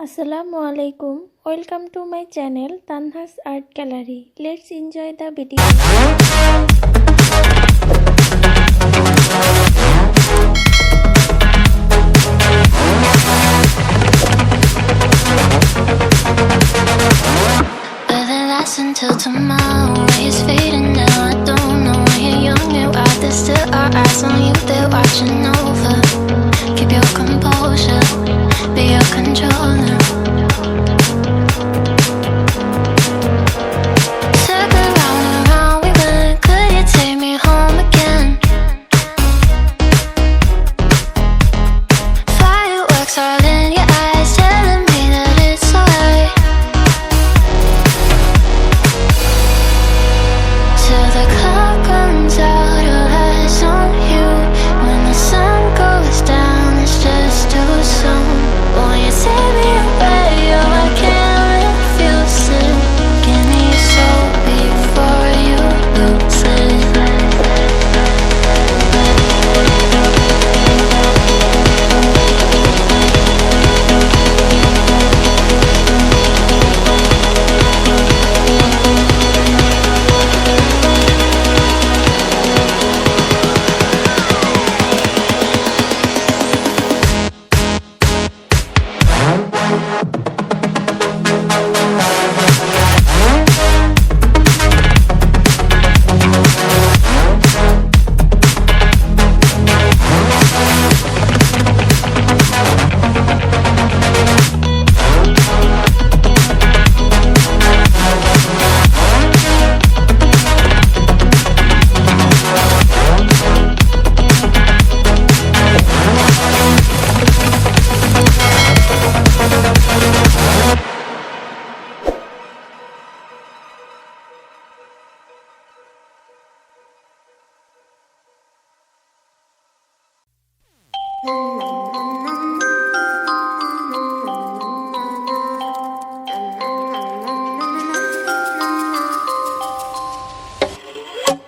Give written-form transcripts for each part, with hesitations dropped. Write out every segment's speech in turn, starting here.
Assalamu alaikum. Welcome to my channel Tanha's Art Gallery. Let's enjoy the video. Will it last until tomorrow? It's fading now, I don't know. When you're young, you're out, there's still our eyes on you, they're watching over. Keep your composure, be your controller. Circle round and round we went, could you take me home again? Fireworks all in your eyes, telling me that it's alright. Till the clock runs out, all eyes on you. When the sun goes down, it's just too soon. Won't you take me away? Oh, I can't refuse it. Give me your soul before you lose it.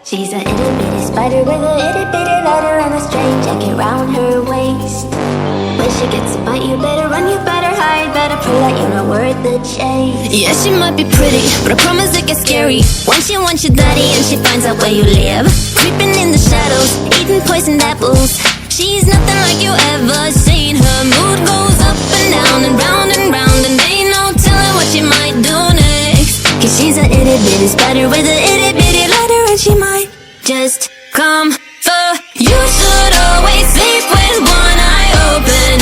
She's a itty bitty spider with a itty bitty ladder and a string jacket round her waist. When she gets a bite, you better run, you better hide, better prove that you're not worth the chase. Yeah, she might be pretty, but I promise it gets scary. Once you want your daddy and she finds out where you live, creeping in the shadows, eating poisoned apples. She's nothing like you ever seen. Her mood goes up and down and round, and ain't no telling what she might do next. Cause she's a itty bitty spider with a itty bitty ladder, and she might just come for you. Should always sleep with one eye open.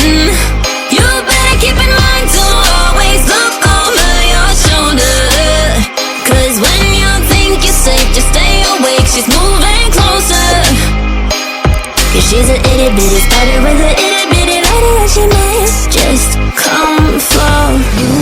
You better keep in mind to always look over your shoulder. Cause when you think you're safe, just stay awake, she's moving closer. Cause she's a itty bitty spider with a itty bitty ladder, and she might just come for you.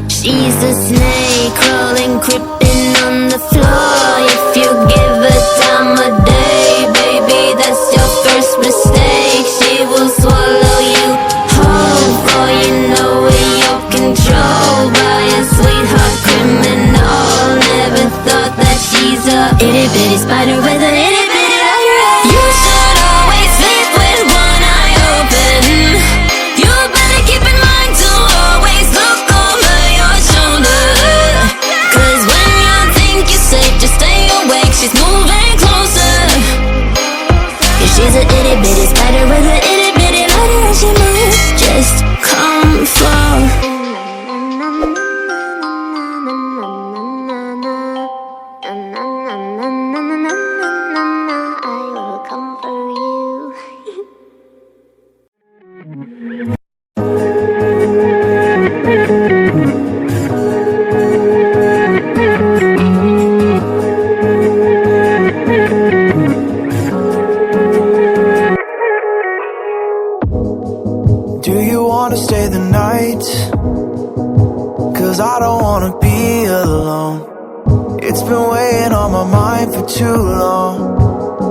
She's a snake crawling, creeping on the floor. If you give her time of day, baby, that's your first mistake. She will swallow you whole, for you know in your control by a sweetheart criminal. Never thought that she's a itty bitty spider with a itty bitty ladder. You should always sleep with one eye open. You better keep in mind to always look over your shoulder. Cause when you think you're safe, just stay awake, she's moving closer. Yeah, she's a itty bitty spider with a itty bitty ladder, and she might just come for. I will come for you. Do you wanna stay the night? Cause I don't wanna be alone. It's been weighing on my mind for too long,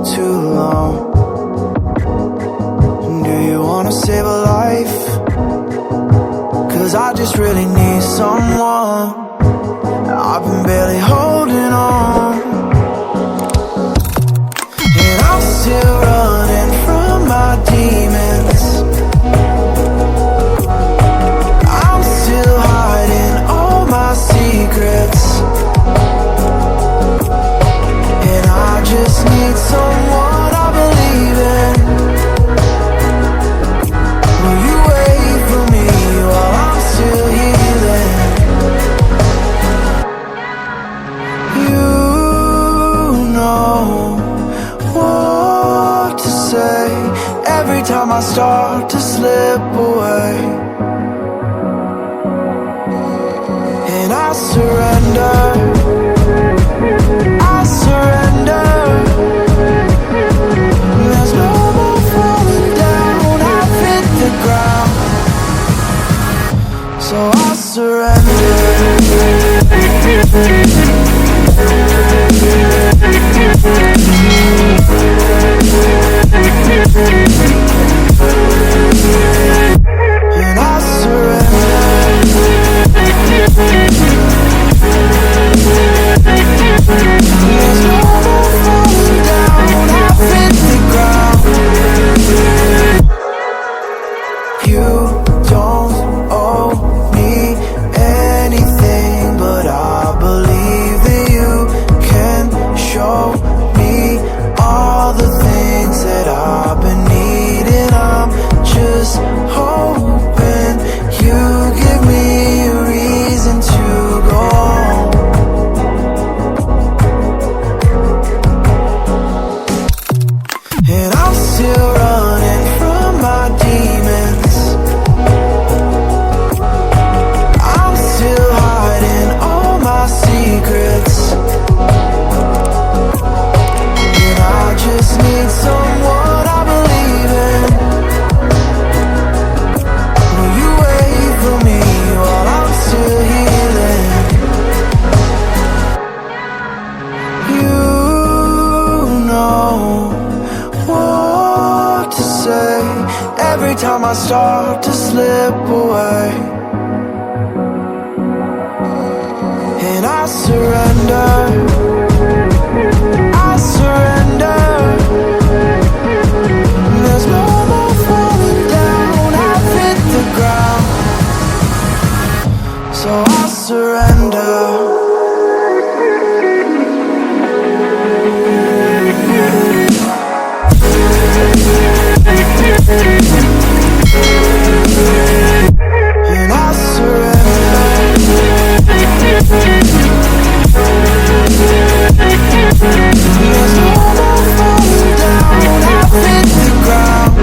too long. Do you wanna save a life? Cause I just really need someone. I've been barely holding on. time I start to slip away, and I surrender, I surrender. There's no more falling down, I've hit the ground, so I surrender. And I surrender. There's no more falling down, I've hit the ground. You don't owe me anything, but I believe that you can show me all the things that I've been needing. I'm just hoping you give me a reason to go on. And I'm still running from my demons, I'm still hiding all my secrets, and I just need someone I believe in. Will you wait for me while I'm still healing? You know what to say every time I start to slip away, and I surrender, I surrender. There's no more falling down, I've hit the ground, so I surrender. And I surrender. There's no more falling down, I've hit the ground.